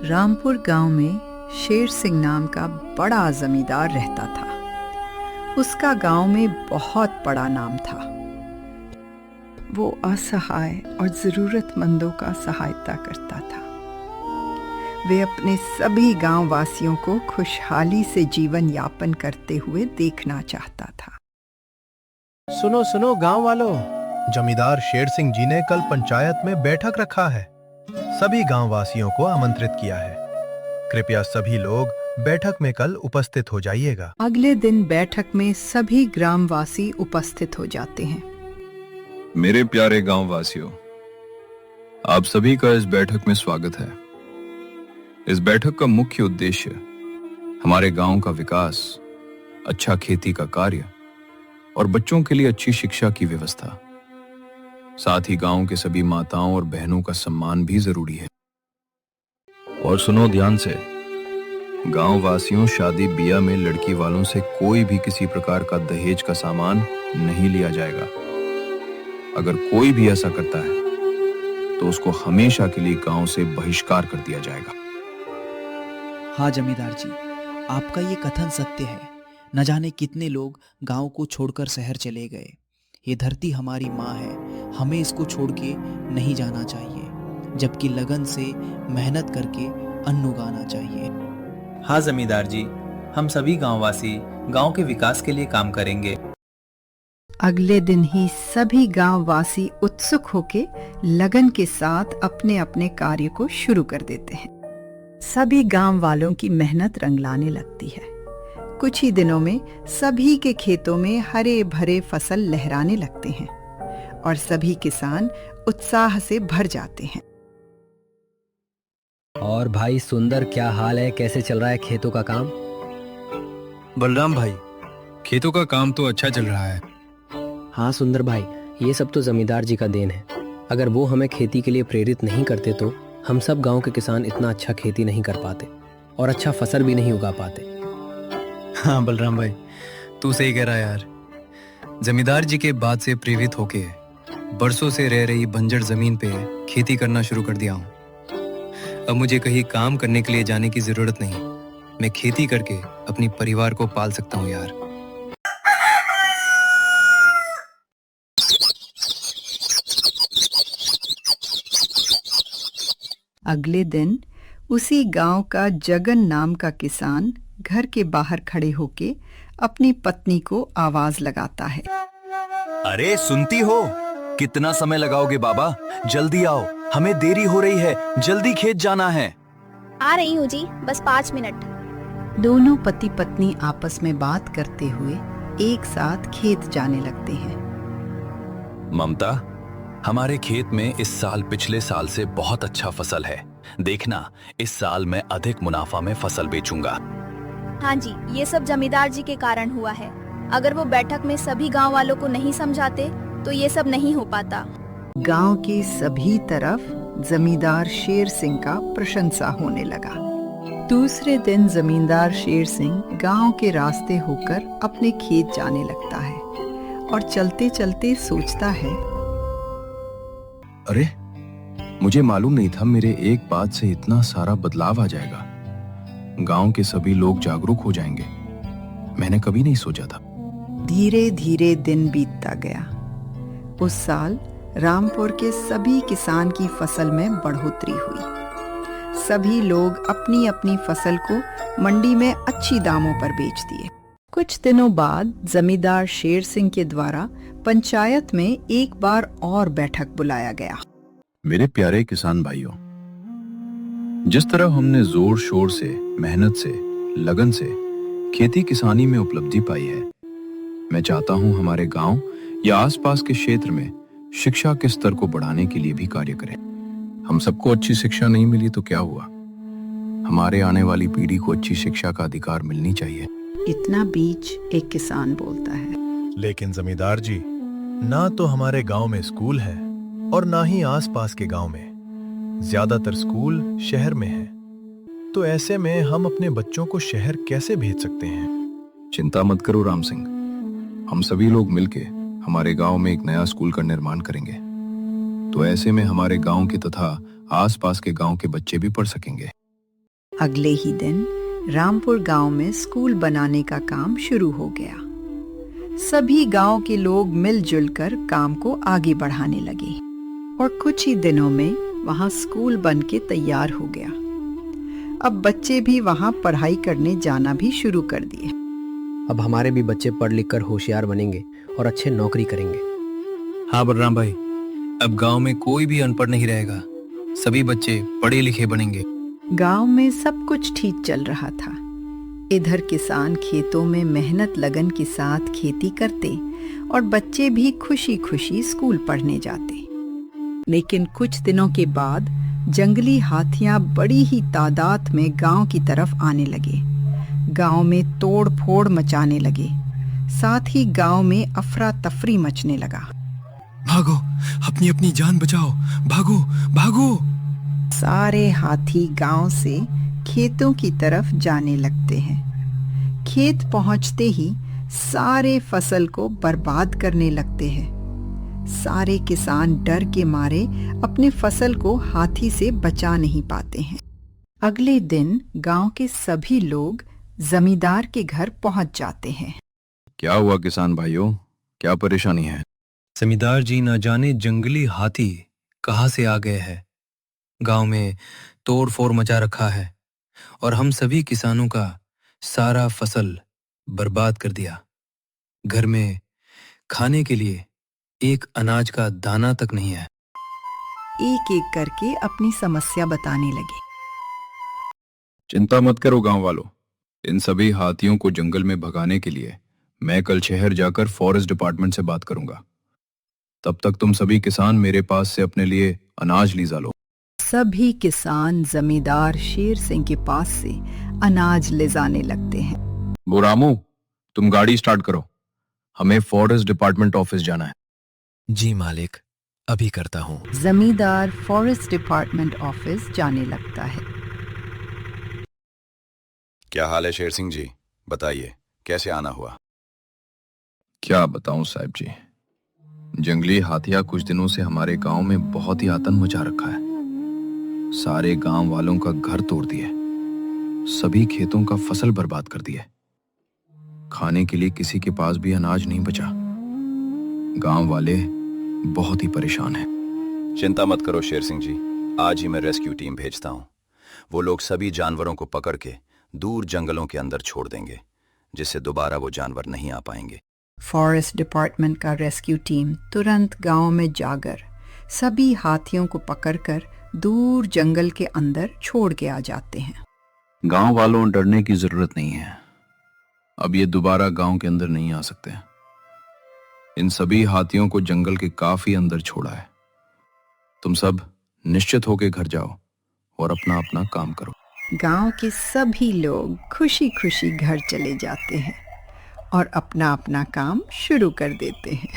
रामपुर गांव में शेर सिंह नाम का बड़ा जमींदार रहता था। उसका गांव में बहुत बड़ा नाम था। वो असहाय और जरूरतमंदों का सहायता करता था। वे अपने सभी गांव वासियों को खुशहाली से जीवन यापन करते हुए देखना चाहता था। सुनो सुनो गांव वालों, जमींदार शेर सिंह जी ने कल पंचायत में बैठक रखा है। सभी गांव वासियों को आमंत्रित किया है। कृपया सभी लोग बैठक में कल उपस्थित हो जाइएगा। अगले दिन बैठक में सभी ग्रामवासी उपस्थित हो जाते हैं। मेरे प्यारे गांव वासियों, आप सभी का इस बैठक में स्वागत है। इस बैठक का मुख्य उद्देश्य हमारे गांव का विकास, अच्छा खेती का कार्य और बच्चों के लिए अच्छी शिक्षा की व्यवस्था, साथ ही गांव के सभी माताओं और बहनों का सम्मान भी जरूरी है। और सुनो ध्यान से, गांव वासियों, शादी ब्याह में लड़की वालों से कोई भी किसी प्रकार का दहेज का सामान नहीं लिया जाएगा। अगर कोई भी ऐसा करता है तो उसको हमेशा के लिए गांव से बहिष्कार कर दिया जाएगा। हाँ जमींदार जी, आपका ये कथन सत्य है। न जाने कितने लोग गांव को छोड़कर शहर चले गए। ये धरती हमारी माँ है, हमें इसको छोड़ के नहीं जाना चाहिए, जबकि लगन से मेहनत करके अन्न उगाना चाहिए। हाँ जमींदार जी, हम सभी गांववासी गांव के विकास के लिए काम करेंगे। अगले दिन ही सभी गांववासी उत्सुक होके लगन के साथ अपने अपने कार्य को शुरू कर देते हैं। सभी गांव वालों की मेहनत रंग लाने लगती है। कुछ ही दिनों में सभी के खेतों में हरे भरे फसल लहराने लगते हैं और सभी किसान उत्साह से भर जाते हैं। और भाई सुंदर, क्या हाल है? कैसे चल रहा है खेतों का काम? बलराम भाई, खेतों का काम तो अच्छा चल रहा है। हाँ सुंदर भाई, ये सब तो जमींदार जी का देन है। अगर वो हमें खेती के लिए प्रेरित नहीं करते तो हम सब गांव के किसान इतना अच्छा खेती नहीं कर पाते और अच्छा फसल भी नहीं उगा पाते। हाँ बलराम भाई, तू सही कह रहा है यार। जमींदार जी के बात से प्रेरित होके बरसों से रह रही बंजर जमीन पे खेती करना शुरू कर दिया हूँ। अब मुझे कहीं काम करने के लिए जाने की जरूरत नहीं। मैं खेती करके अपनी परिवार को पाल सकता हूँ यार। अगले दिन उसी गांव का जगन नाम का किसान घर के बाहर खड़े होके अपनी पत्नी को आवाज लगाता है। अरे सुनती हो? कितना समय लगाओगे बाबा? जल्दी आओ, हमें देरी हो रही है, जल्दी खेत जाना है। आ रही हूँ जी, बस 5 मिनट। दोनों पति पत्नी आपस में बात करते हुए एक साथ खेत जाने लगते हैं। ममता, हमारे खेत में इस साल पिछले साल से बहुत अच्छा फसल है। देखना, इस साल मैं अधिक मुनाफा में फसल बेचूंगा। हाँ जी, ये सब जमींदार जी के कारण हुआ है। अगर वो बैठक में सभी गांव वालों को नहीं समझाते तो ये सब नहीं हो पाता। गांव की सभी तरफ जमींदार शेर सिंह का प्रशंसा होने लगा। दूसरे दिन जमींदार शेर सिंह गांव के रास्ते होकर अपने खेत जाने लगता है और चलते चलते सोचता है, अरे, मुझे मालूम नहीं था मेरे एक बात से इतना सारा बदलाव आ जाएगा। गांव के सभी लोग जागरूक हो जाएंगे। मैंने कभी नहीं सोचा था। धीरे धीरे दिन बीतता गया। उस साल रामपुर के सभी किसान की फसल में बढ़ोतरी हुई। सभी लोग अपनी अपनी फसल को मंडी में अच्छी दामों पर बेच दिए। कुछ दिनों बाद जमींदार शेर सिंह के द्वारा पंचायत में एक बार और बैठक बुलाया गया। मेरे प्यारे किसान भाइयों, जिस तरह हमने जोर शोर से, मेहनत से, लगन से खेती किसानी में उपलब्धि पाई है, मैं चाहता हूं हमारे गांव या आसपास के क्षेत्र में शिक्षा के स्तर को बढ़ाने के लिए भी कार्य करें। हम सबको अच्छी शिक्षा नहीं मिली तो क्या हुआ? हमारे आने वाली पीढ़ी को अच्छी शिक्षा का अधिकार मिलनी चाहिए। इतना बीच एक किसान बोलता है, लेकिन जमींदार जी, ना तो हमारे गांव में स्कूल है और ना ही आसपास के गांव में। ज्यादातर स्कूल शहर में है, तो ऐसे में हम अपने बच्चों को शहर कैसे भेज सकते हैं? चिंता मत करो राम सिंह, हम सभी लोग मिलके हमारे गांव में एक नया स्कूल का निर्माण करेंगे। तो ऐसे में हमारे गांव के तथा आसपास के गांव के बच्चे भी पढ़ सकेंगे। अगले ही दिन रामपुर गांव में स्कूल बनाने का काम शुरू हो गया। सभी गांव के लोग मिलजुल कर काम को आगे बढ़ाने लगे और कुछ ही दिनों में वहां स्कूल बन के तैयार हो गया। अब बच्चे भी वहां पढ़ाई करने जाना भी शुरू कर दिए। अब हमारे भी बच्चे पढ़ लिख कर होशियार बनेंगे और अच्छे नौकरी करेंगे। हाँ बलराम भाई, अब गांव में कोई भी अनपढ़ नहीं रहेगा, सभी बच्चे पढ़े लिखे बनेंगे। गांव में सब कुछ ठीक चल रहा था। इधर किसान खेतों में मेहनत लगन के साथ खेती करते और बच्चे भी खुशी खुशी स्कूल पढ़ने जाते। लेकिन कुछ दिनों के बाद जंगली हाथियां बड़ी ही तादाद में गांव की तरफ आने लगे। गांव में तोड़ फोड़ मचाने लगे, साथ ही गांव में अफरा तफरी मचने लगा। भागो, अपनी अपनी जान बचाओ, भागो भागो। सारे हाथी गांव से खेतों की तरफ जाने लगते हैं। खेत पहुंचते ही सारे फसल को बर्बाद करने लगते हैं। सारे किसान डर के मारे अपने फसल को हाथी से बचा नहीं पाते हैं। अगले दिन गांव के सभी लोग जमींदार के घर पहुंच जाते हैं। क्या हुआ किसान भाइयों, क्या परेशानी है? जमींदार जी, न जाने जंगली हाथी कहाँ से आ गए हैं। गांव में तोड़ फोड़ मचा रखा है और हम सभी किसानों का सारा फसल बर्बाद कर दिया। घर में खाने के लिए एक अनाज का दाना तक नहीं है। एक एक करके अपनी समस्या बताने लगे। चिंता मत करो गांव वालों, इन सभी हाथियों को जंगल में भगाने के लिए मैं कल शहर जाकर फॉरेस्ट डिपार्टमेंट से बात करूंगा। तब तक तुम सभी किसान मेरे पास से अपने लिए अनाज लीजा लो। सभी किसान जमींदार शेर सिंह के पास से अनाज ले जाने लगते हैं। बुरामू, तुम गाड़ी स्टार्ट करो, हमें फॉरेस्ट डिपार्टमेंट ऑफिस जाना है। जी मालिक, अभी करता हूँ। जमींदार फॉरेस्ट डिपार्टमेंट ऑफिस जाने लगता है। क्या हाल है शेर सिंह जी, बताइए कैसे आना हुआ? क्या बताऊं साहब जी, जंगली हाथिया कुछ दिनों से हमारे गांव में बहुत ही आतंक मचा रखा है। सारे गांव वालों का घर तोड़ दिए, सभी खेतों का फसल बर्बाद कर दिए। खाने के लिए किसी के पास भी अनाज नहीं बचा। गांव वाले बहुत ही परेशान हैं। चिंता मत करो शेर सिंह जी, आज ही मैं रेस्क्यू टीम भेजता हूँ। वो लोग सभी जानवरों को पकड़ के दूर जंगलों के अंदर छोड़ देंगे, जिससे दोबारा वो जानवर नहीं आ पाएंगे। फॉरेस्ट डिपार्टमेंट का रेस्क्यू टीम तुरंत गांव में जाकर सभी हाथियों को पकड़कर दूर जंगल के अंदर छोड़ के आ जाते हैं। गांव वालों, डरने की जरूरत नहीं है। अब ये दोबारा गांव के अंदर नहीं आ सकते। इन सभी हाथियों को जंगल के काफी अंदर छोड़ा है। तुम सब निश्चित होकर घर जाओ और अपना अपना काम करो। गांव के सभी लोग खुशी खुशी घर चले जाते हैं और अपना अपना काम शुरू कर देते हैं।